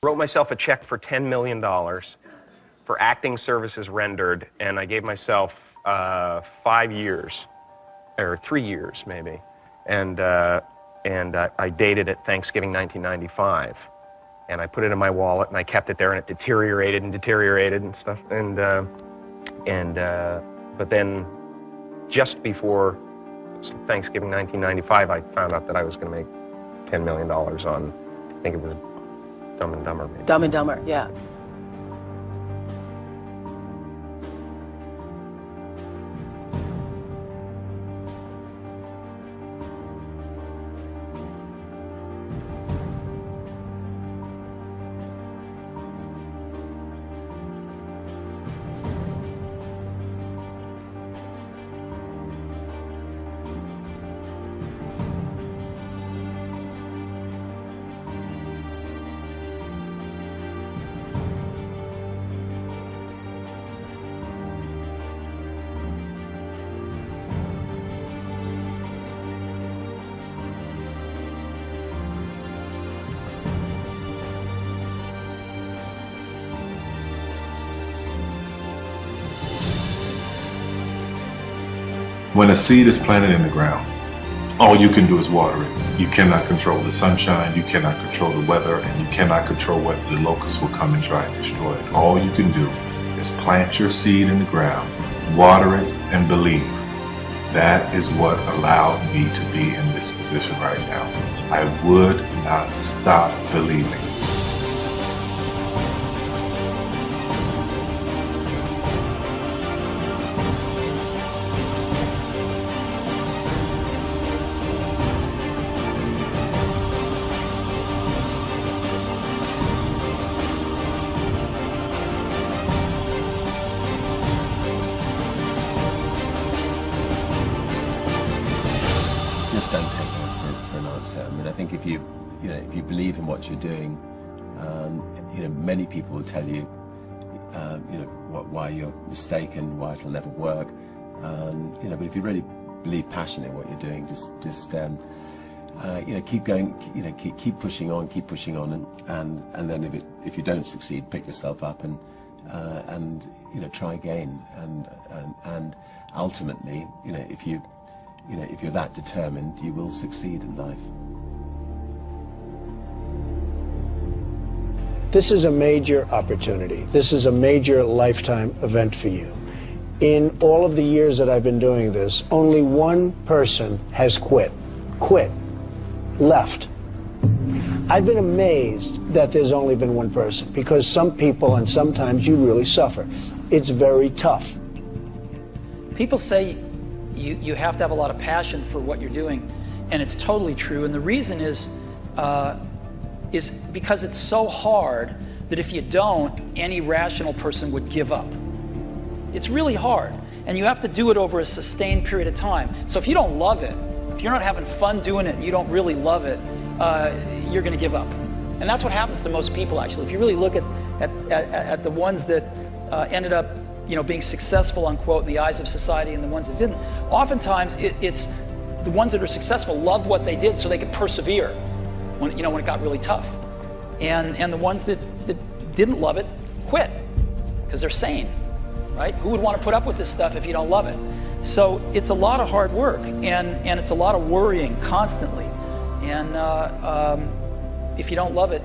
Wrote myself a check for $10 million for acting services rendered, and I gave myself 5 years, or 3 years maybe, and I dated it Thanksgiving 1995, and I put it in my wallet, and I kept it there, and it deteriorated and stuff, but then just before Thanksgiving 1995, I found out that I was going to make $10 million on, I think it was Dumb and Dumber. Maybe. Dumb and Dumber, yeah. When a seed is planted in the ground, all you can do is water it. You cannot control the sunshine, you cannot control the weather, and you cannot control what the locusts will come and try and destroy it. All you can do is plant your seed in the ground, water it, and believe. That is what allowed me to be in this position right now. I would not stop believing. Don't take that for an answer. I mean, I think if you believe in what you're doing, many people will tell you, why you're mistaken, why it'll never work. But if you really believe passionately in what you're doing, just keep going, keep pushing on, and then if you don't succeed, pick yourself up and try again, and ultimately, if you're that determined, you will succeed in life. This is a major opportunity. This is a major lifetime event for you. In all of the years that I've been doing this, only one person has quit, left. I've been amazed that there's only been one person, because some people, and sometimes you really suffer. It's very tough. People say you have to have a lot of passion for what you're doing, and it's totally true. And the reason is because it's so hard that if you don't, any rational person would give up. It's really hard, and you have to do it over a sustained period of time. So if you don't love it, if you're not having fun doing it, and you don't really love it, you're going to give up. And that's what happens to most people, actually. If you really look at the ones that ended up being successful, unquote, in the eyes of society, and the ones that didn't, oftentimes it's the ones that are successful loved what they did so they could persevere when it got really tough. And the ones that didn't love it quit because they're sane, right? Who would want to put up with this stuff if you don't love it? So it's a lot of hard work, and it's a lot of worrying constantly. And if you don't love it,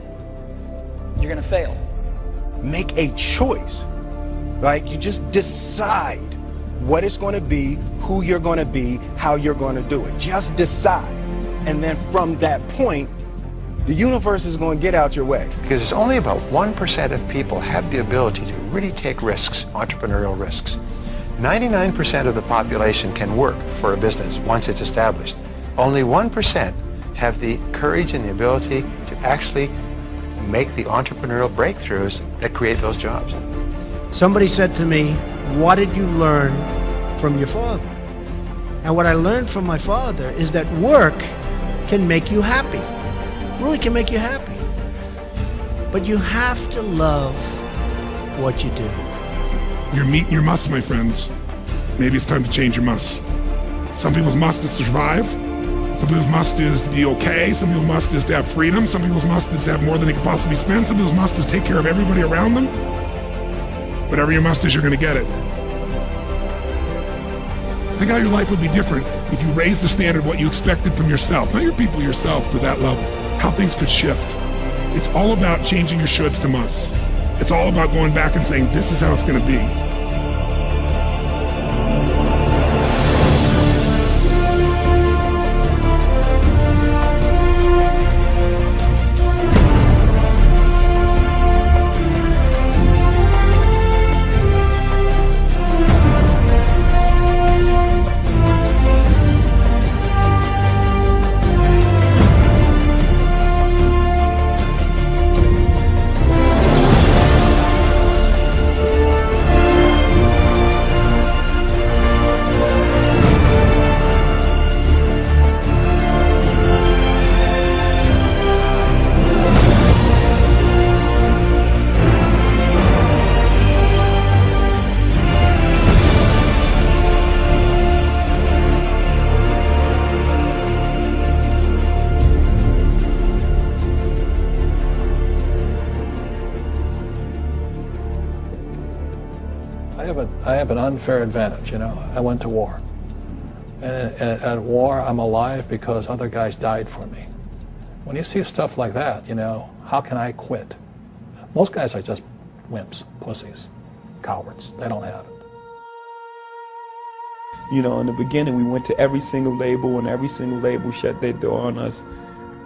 you're going to fail. Make a choice. Right? You just decide what it's going to be, who you're going to be, how you're going to do it. Just decide. And then from that point, the universe is going to get out your way. Because there's only about 1% of people have the ability to really take risks, entrepreneurial risks. 99% of the population can work for a business once it's established. Only 1% have the courage and the ability to actually make the entrepreneurial breakthroughs that create those jobs. Somebody said to me, what did you learn from your father? And what I learned from my father is that work can make you happy. Really can make you happy. But you have to love what you do. You're meeting your must, my friends. Maybe it's time to change your must. Some people's must is survive. Some people's must is to be okay. Some people's must is to have freedom. Some people's must is to have more than they can possibly spend. Some people's must is take care of everybody around them. Whatever your must is, you're going to get it. Think how your life would be different if you raised the standard of what you expected from yourself, not your people, yourself, to that level. How things could shift. It's all about changing your shoulds to musts. It's all about going back and saying, this is how it's going to be. I have an unfair advantage, you know. I went to war. And at war, I'm alive because other guys died for me. When you see stuff like that, you know, how can I quit? Most guys are just wimps, pussies, cowards. They don't have it. You know, in the beginning, we went to every single label, and every single label shut their door on us.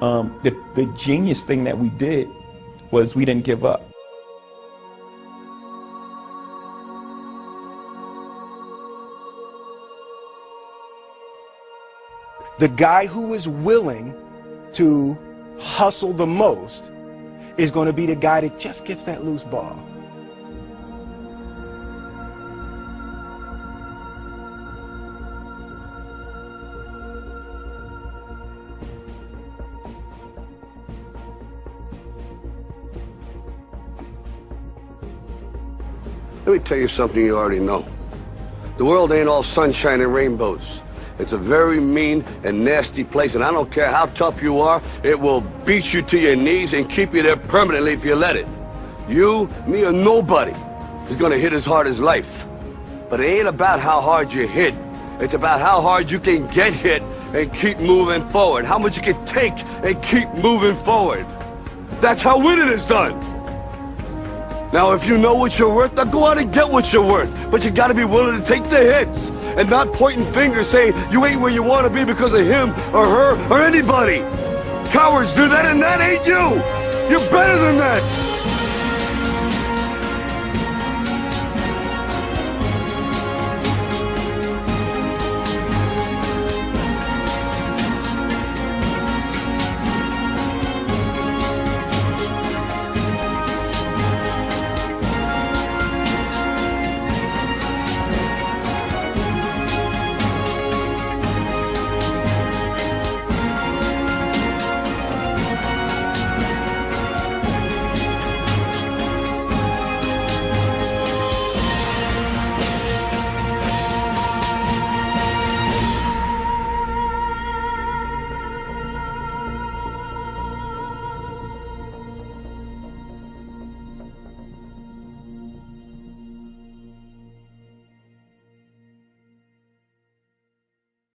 The genius thing that we did was we didn't give up. The guy who is willing to hustle the most is going to be the guy that just gets that loose ball. Let me tell you something you already know. The world ain't all sunshine and rainbows. It's a very mean and nasty place, and I don't care how tough you are, it will beat you to your knees and keep you there permanently if you let it. You, me, or nobody is gonna hit as hard as life. But it ain't about how hard you hit. It's about how hard you can get hit and keep moving forward. How much you can take and keep moving forward. That's how winning is done. Now, if you know what you're worth, now go out and get what you're worth. But you gotta be willing to take the hits and not pointing fingers saying you ain't where you want to be because of him or her or anybody. Cowards do that, and that ain't you. You're better than that.